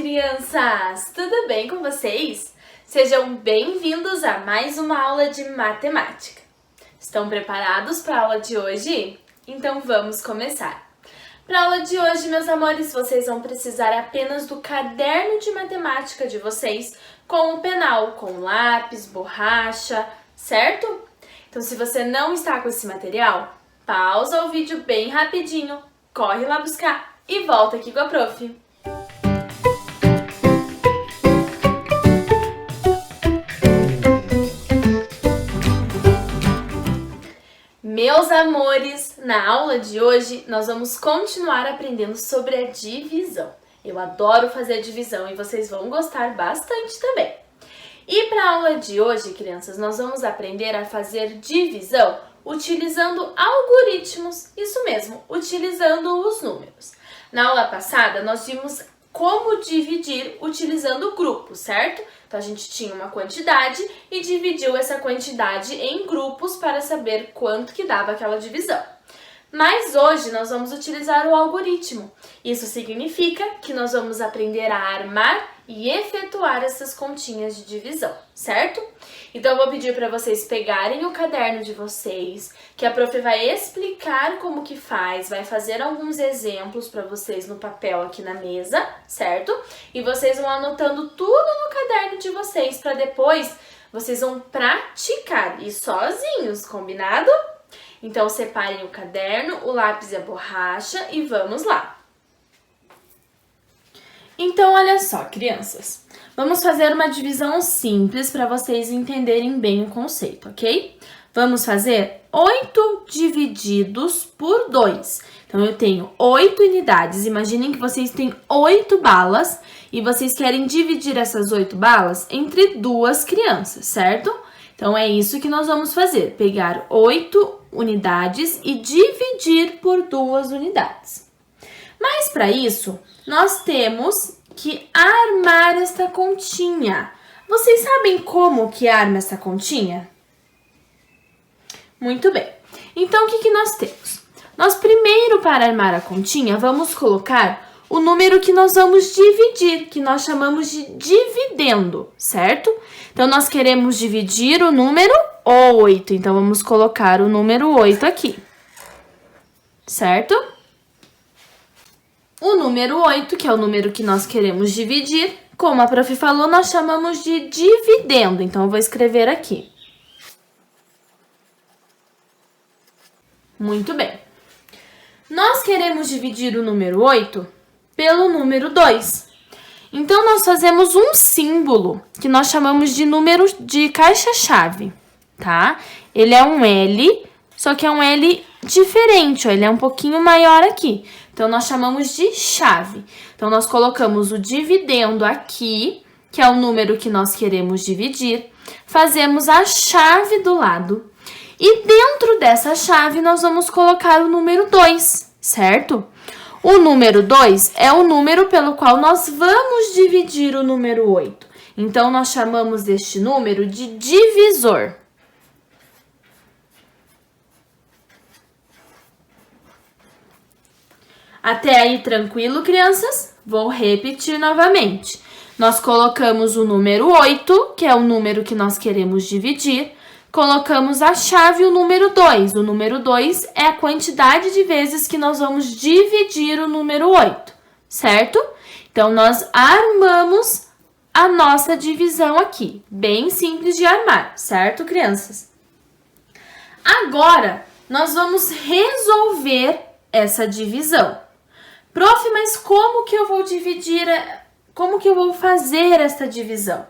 crianças! Tudo bem com vocês? Sejam bem-vindos a mais uma aula de matemática. Estão preparados para a aula de hoje? Então vamos começar. Para a aula de hoje, meus amores, vocês vão precisar apenas do caderno de matemática de vocês com o penal, com lápis, borracha, certo? Então, se você não está com esse material, pausa o vídeo bem rapidinho, corre lá buscar e volta aqui com a prof. Meus amores, na aula de hoje nós vamos continuar aprendendo sobre a divisão. Eu adoro fazer divisão e vocês vão gostar bastante também. E para a aula de hoje, crianças, nós vamos aprender a fazer divisão utilizando algoritmos, isso mesmo, utilizando os números. Na aula passada, nós vimos como dividir utilizando grupos, certo? Então, a gente tinha uma quantidade e dividiu essa quantidade em grupos para saber quanto que dava aquela divisão. Mas hoje nós vamos utilizar o algoritmo. Isso significa que nós vamos aprender a armar e efetuar essas continhas de divisão, certo? Então, eu vou pedir para vocês pegarem o caderno de vocês, que a prof vai explicar como que faz, vai fazer alguns exemplos para vocês no papel aqui na mesa, certo? E vocês vão anotando tudo no caderno de vocês para depois vocês vão praticar e sozinhos, combinado? Então, separem o caderno, o lápis e a borracha e vamos lá. Então, olha só, crianças. Vamos fazer uma divisão simples para vocês entenderem bem o conceito, ok? Vamos fazer 8 divididos por 2. Então, eu tenho 8 unidades. Imaginem que vocês têm 8 balas e vocês querem dividir essas 8 balas entre 2 crianças, certo? Então, é isso que nós vamos fazer. Pegar 8 unidades e dividir por 2 unidades. Mas, para isso, nós temos que armar esta continha. Vocês sabem como que arma essa continha? Muito bem. Então, o que nós temos? Nós primeiro, para armar a continha, vamos colocar o número que nós vamos dividir, que nós chamamos de dividendo, certo? Então, nós queremos dividir o número 8. Então, vamos colocar o número 8 aqui, certo? O número 8, que é o número que nós queremos dividir, como a prof falou, nós chamamos de dividendo. Então, eu vou escrever aqui. Muito bem. Nós queremos dividir o número 8 pelo número 2. Então, nós fazemos um símbolo que nós chamamos de número de caixa-chave, tá? Ele é um L, só que é um L diferente, ó, ele é um pouquinho maior aqui. Então, nós chamamos de chave. Então, nós colocamos o dividendo aqui, que é o número que nós queremos dividir. Fazemos a chave do lado. E dentro dessa chave, nós vamos colocar o número 2, certo? O número 2 é o número pelo qual nós vamos dividir o número 8. Então, nós chamamos este número de divisor. Até aí, tranquilo, crianças? Vou repetir novamente. Nós colocamos o número 8, que é o número que nós queremos dividir. Colocamos a chave, o número 2. O número 2 é a quantidade de vezes que nós vamos dividir o número 8, certo? Então, nós armamos a nossa divisão aqui. Bem simples de armar, certo, crianças? Agora, nós vamos resolver essa divisão. Prof, mas como que eu vou dividir, como que eu vou fazer essa divisão?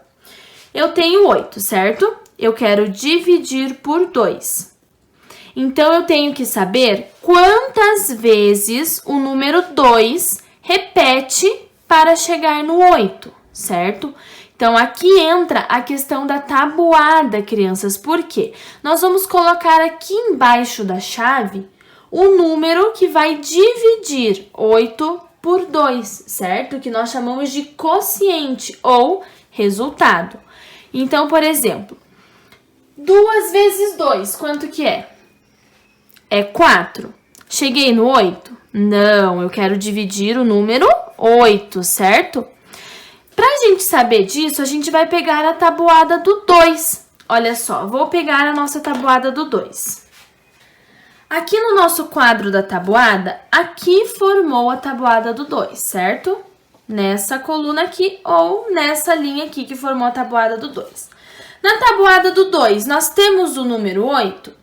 Eu tenho 8, certo? Eu quero dividir por 2. Então, eu tenho que saber quantas vezes o número 2 repete para chegar no 8, certo? Então, aqui entra a questão da tabuada, crianças. Por quê? Nós vamos colocar aqui embaixo da chave o número que vai dividir 8 por 2, certo? Que nós chamamos de quociente ou resultado. Então, por exemplo, 2 vezes 2, quanto que é? É 4. Cheguei no 8? Não, eu quero dividir o número 8, certo? Pra gente saber disso, a gente vai pegar a tabuada do 2. Olha só, vou pegar a nossa tabuada do 2. Aqui no nosso quadro da tabuada, aqui formou a tabuada do 2, certo? Nessa coluna aqui ou nessa linha aqui que formou a tabuada do 2. Na tabuada do 2, nós temos o número 8.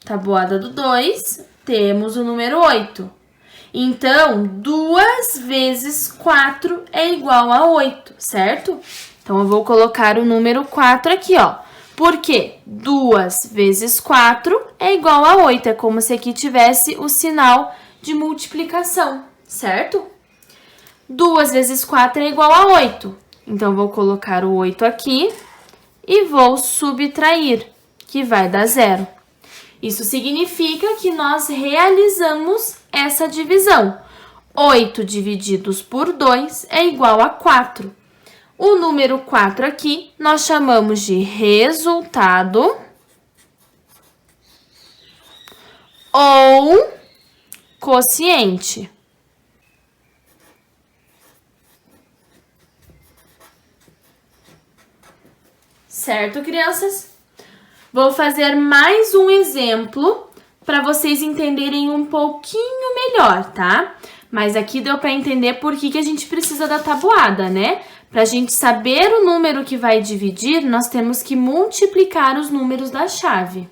Tabuada do 2, temos o número 8. Então, 2 vezes 4 é igual a 8, certo? Então, eu vou colocar o número 4 aqui, ó. Por quê? 2 vezes 4 é igual a 8. É como se aqui tivesse o sinal de multiplicação, certo? 2 vezes 4 é igual a 8. Então, vou colocar o 8 aqui e vou subtrair, que vai dar 0. Isso significa que nós realizamos essa divisão. 8 divididos por 2 é igual a 4. O número 4 aqui nós chamamos de resultado ou quociente. Certo, crianças? Vou fazer mais um exemplo para vocês entenderem um pouquinho melhor, tá? Mas aqui deu para entender por que a gente precisa da tabuada, né? Para a gente saber o número que vai dividir, nós temos que multiplicar os números da chave.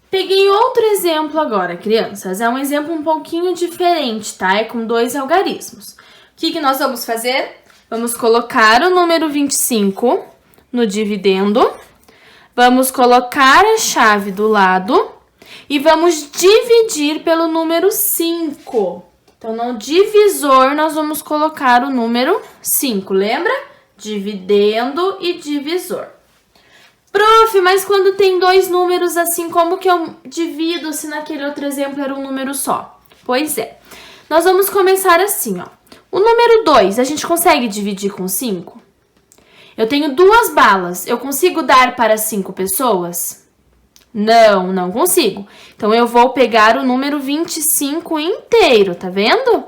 Peguei outro exemplo agora, crianças. É um exemplo um pouquinho diferente, tá? É com 2 algarismos. O que nós vamos fazer? Vamos colocar o número 25 no dividendo. Vamos colocar a chave do lado e vamos dividir pelo número 5. Então, no divisor, nós vamos colocar o número 5, lembra? Dividendo e divisor. Prof, mas quando tem 2 números assim, como que eu divido se naquele outro exemplo era um número só? Pois é. Nós vamos começar assim, ó. O número 2, a gente consegue dividir com 5? Eu tenho 2 balas, eu consigo dar para 5 pessoas? Não, não consigo. Então, eu vou pegar o número 25 inteiro, tá vendo?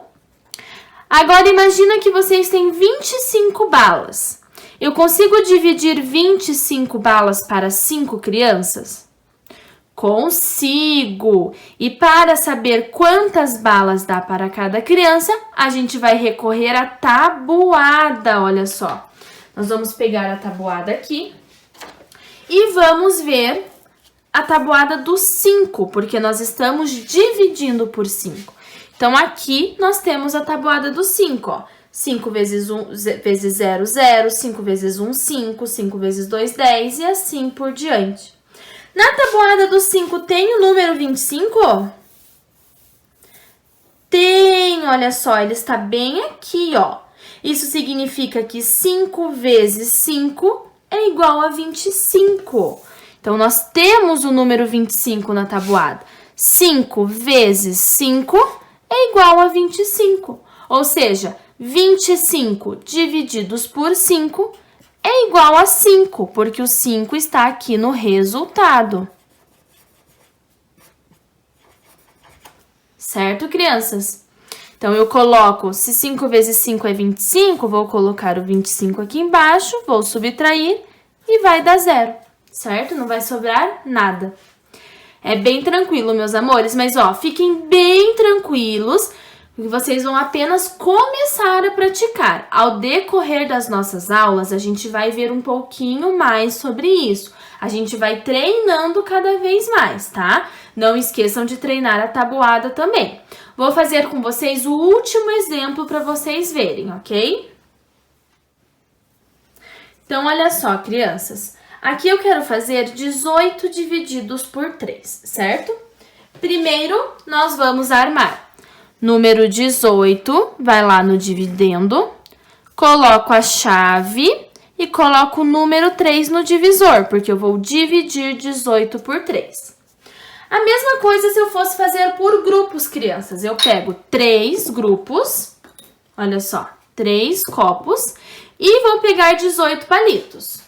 Agora, imagina que vocês têm 25 balas. Eu consigo dividir 25 balas para 5 crianças? Consigo! E para saber quantas balas dá para cada criança, a gente vai recorrer à tabuada, olha só. Nós vamos pegar a tabuada aqui e vamos ver a tabuada do 5, porque nós estamos dividindo por 5. Então, aqui nós temos a tabuada do 5, ó. 5 vezes 0, 0, 5 vezes 1, 5, 5 vezes 2, 10 e assim por diante. Na tabuada do 5 tem o número 25? Tem, olha só, ele está bem aqui, ó. Isso significa que 5 vezes 5 é igual a 25. Então, nós temos o número 25 na tabuada. 5 vezes 5 é igual a 25. Ou seja, 25 divididos por 5 é igual a 5, porque o 5 está aqui no resultado. Certo, crianças? Então, eu coloco, se 5 vezes 5 é 25, vou colocar o 25 aqui embaixo, vou subtrair e vai dar 0, certo? Não vai sobrar nada. É bem tranquilo, meus amores, mas, ó, fiquem bem tranquilos, porque vocês vão apenas começar a praticar. Ao decorrer das nossas aulas, a gente vai ver um pouquinho mais sobre isso. A gente vai treinando cada vez mais, tá? Não esqueçam de treinar a tabuada também. Vou fazer com vocês o último exemplo para vocês verem, ok? Então, olha só, crianças. Aqui eu quero fazer 18 divididos por 3, certo? Primeiro, nós vamos armar. Número 18, vai lá no dividendo, coloco a chave e coloco o número 3 no divisor, porque eu vou dividir 18 por 3. A mesma coisa se eu fosse fazer por grupos, crianças. Eu pego 3 grupos, olha só, 3 copos, e vou pegar 18 palitos.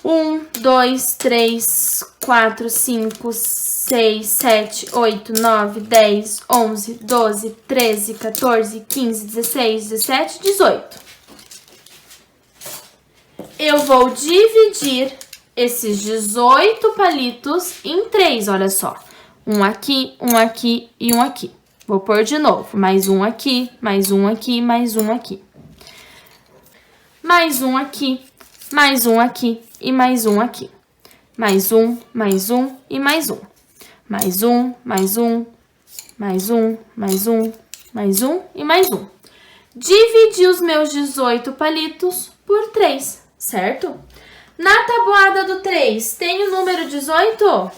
1, 2, 3, 4, 5, 6, 7, 8, 9, 10, 11, 12, 13, 14, 15, 16, 17, 18. Eu vou dividir esses 18 palitos em 3, olha só. Um aqui e um aqui. Vou pôr de novo, mais um aqui, mais um aqui, mais um aqui. Mais um aqui, mais um aqui e mais um aqui. Mais um e mais um. Mais um, mais um, mais um, mais um, mais um e mais um. Dividi os meus 18 palitos por 3, certo? Na tabuada do 3, tem o número 18?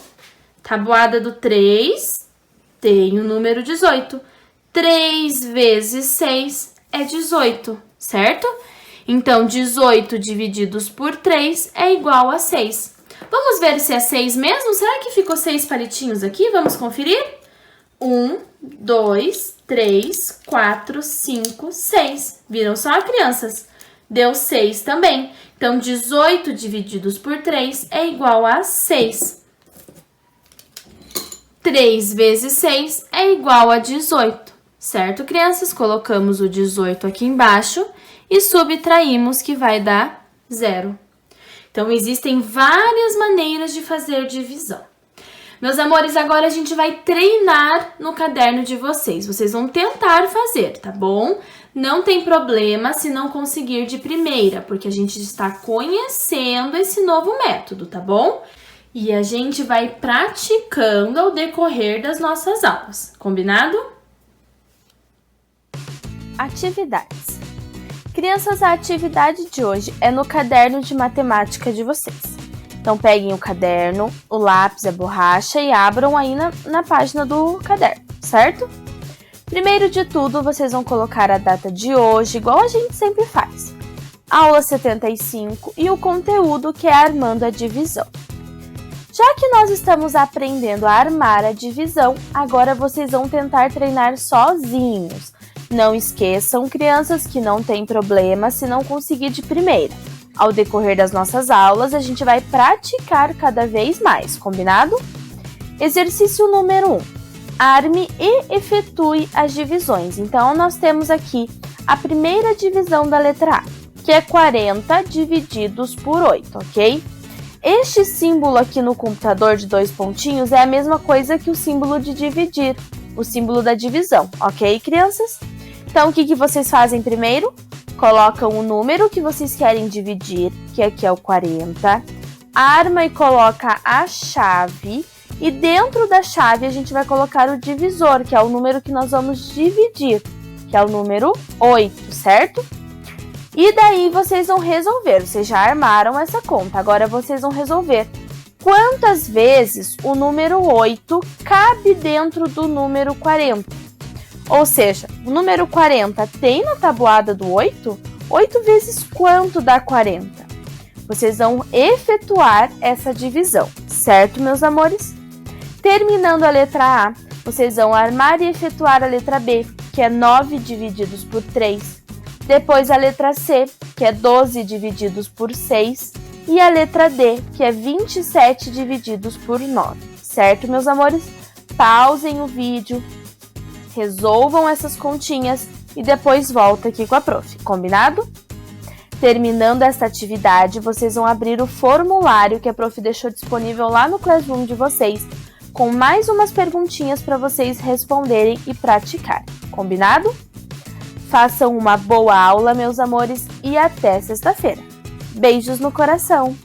Tabuada do 3, tem o número 18. 3 vezes 6 é 18, certo? Então, 18 divididos por 3 é igual a 6. Vamos ver se é 6 mesmo? Será que ficou 6 palitinhos aqui? Vamos conferir? 1, 2, 3, 4, 5, 6. Viram só, crianças? Deu 6 também. Então, 18 divididos por 3 é igual a 6. 3 vezes 6 é igual a 18. Certo, crianças? Colocamos o 18 aqui embaixo e subtraímos que vai dar 0. Então, existem várias maneiras de fazer divisão. Meus amores, agora a gente vai treinar no caderno de vocês. Vocês vão tentar fazer, tá bom? Não tem problema se não conseguir de primeira, porque a gente está conhecendo esse novo método, tá bom? E a gente vai praticando ao decorrer das nossas aulas, combinado? Atividades. Crianças, a atividade de hoje é no caderno de matemática de vocês. Então, peguem o caderno, o lápis, a borracha e abram aí na página do caderno, certo? Primeiro de tudo, vocês vão colocar a data de hoje, igual a gente sempre faz. Aula 75 e o conteúdo que é armando a divisão. Já que nós estamos aprendendo a armar a divisão, agora vocês vão tentar treinar sozinhos. Não esqueçam, crianças, que não tem problema se não conseguir de primeira. Ao decorrer das nossas aulas, a gente vai praticar cada vez mais, combinado? Exercício número 1. Arme e efetue as divisões. Então, nós temos aqui a primeira divisão da letra A, que é 40 divididos por 8, ok? Este símbolo aqui no computador de 2 pontinhos é a mesma coisa que o símbolo de dividir, o símbolo da divisão, ok, crianças? Então, o que vocês fazem primeiro? Colocam o número que vocês querem dividir, que aqui é o 40, arma e coloca a chave, e dentro da chave a gente vai colocar o divisor, que é o número que nós vamos dividir, que é o número 8, certo? E daí vocês vão resolver, vocês já armaram essa conta, agora vocês vão resolver quantas vezes o número 8 cabe dentro do número 40. Ou seja, o número 40 tem na tabuada do 8? 8 vezes quanto dá 40? Vocês vão efetuar essa divisão, certo, meus amores? Terminando a letra A, vocês vão armar e efetuar a letra B, que é 9 divididos por 3. Depois a letra C, que é 12 divididos por 6. E a letra D, que é 27 divididos por 9. Certo, meus amores? Pausem o vídeo, resolvam essas continhas e depois volta aqui com a prof, combinado? Terminando esta atividade, vocês vão abrir o formulário que a prof deixou disponível lá no Classroom de vocês, com mais umas perguntinhas para vocês responderem e praticar, combinado? Façam uma boa aula, meus amores, e até sexta-feira. Beijos no coração!